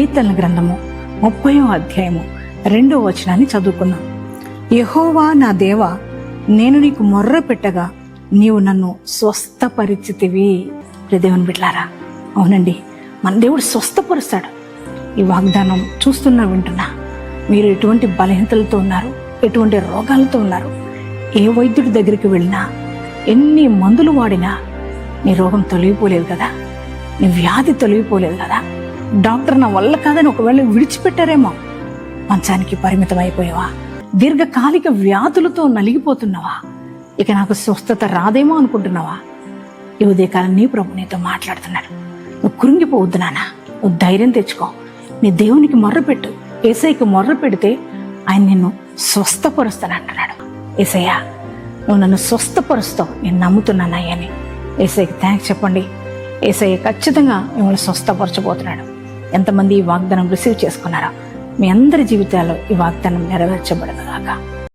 కీర్తనల గ్రంథము 30వ అధ్యాయము 2వ వచనాన్ని చదువుకుందాం. యెహోవా నా దేవా, నేను నీకు మొర్ర పెట్టగా నీవు నన్ను స్వస్థపరిచితివి. దేవుని బిడ్డలారా, అవునండి, మన దేవుడు స్వస్థపరుస్తాడు. ఈ వాగ్దానం చూస్తున్నా వింటున్నా, మీరు ఎటువంటి బలహీనతలతో ఉన్నారు, ఎటువంటి రోగాలతో ఉన్నారు, ఏ వైద్యుడి దగ్గరికి వెళ్ళినా, ఎన్ని మందులు వాడినా నీ రోగం తొలగిపోలేదు కదా, నీ వ్యాధి తొలగిపోలేదు కదా, డాక్టర్ నా వల్ల కాదని ఒకవేళ విడిచిపెట్టారేమో, మంచానికి పరిమితం అయిపోయావా, దీర్ఘకాలిక వ్యాధులతో నలిగిపోతున్నావా, ఇక నాకు స్వస్థత రాదేమో అనుకుంటున్నావా? ఈ ఉదయకాలం నీ ప్రభు నీతో మాట్లాడుతున్నాడు. నువ్వు కృంగిపోవద్దు నాన్న, నువ్వు ధైర్యం తెచ్చుకో, నీ దేవునికి మొర్రపెట్టు. యేసయ్యకి మొర్ర పెడితే ఆయన నిన్ను స్వస్థపరుస్తానంటున్నాడు. యేసయ్య, నువ్వు నన్ను స్వస్థపరుస్తావు, నేను నమ్ముతున్నానయ్యని యేసయ్యకి థ్యాంక్స్ చెప్పండి. యేసయ్య ఖచ్చితంగా మిమ్మల్ని స్వస్థపరచబోతున్నాడు. ఎంతమంది ఈ వాగ్దానం రిసీవ్ చేసుకున్నారో మీ అందరి జీవితాల్లో ఈ వాగ్దానం నెరవేర్చబడను గాక.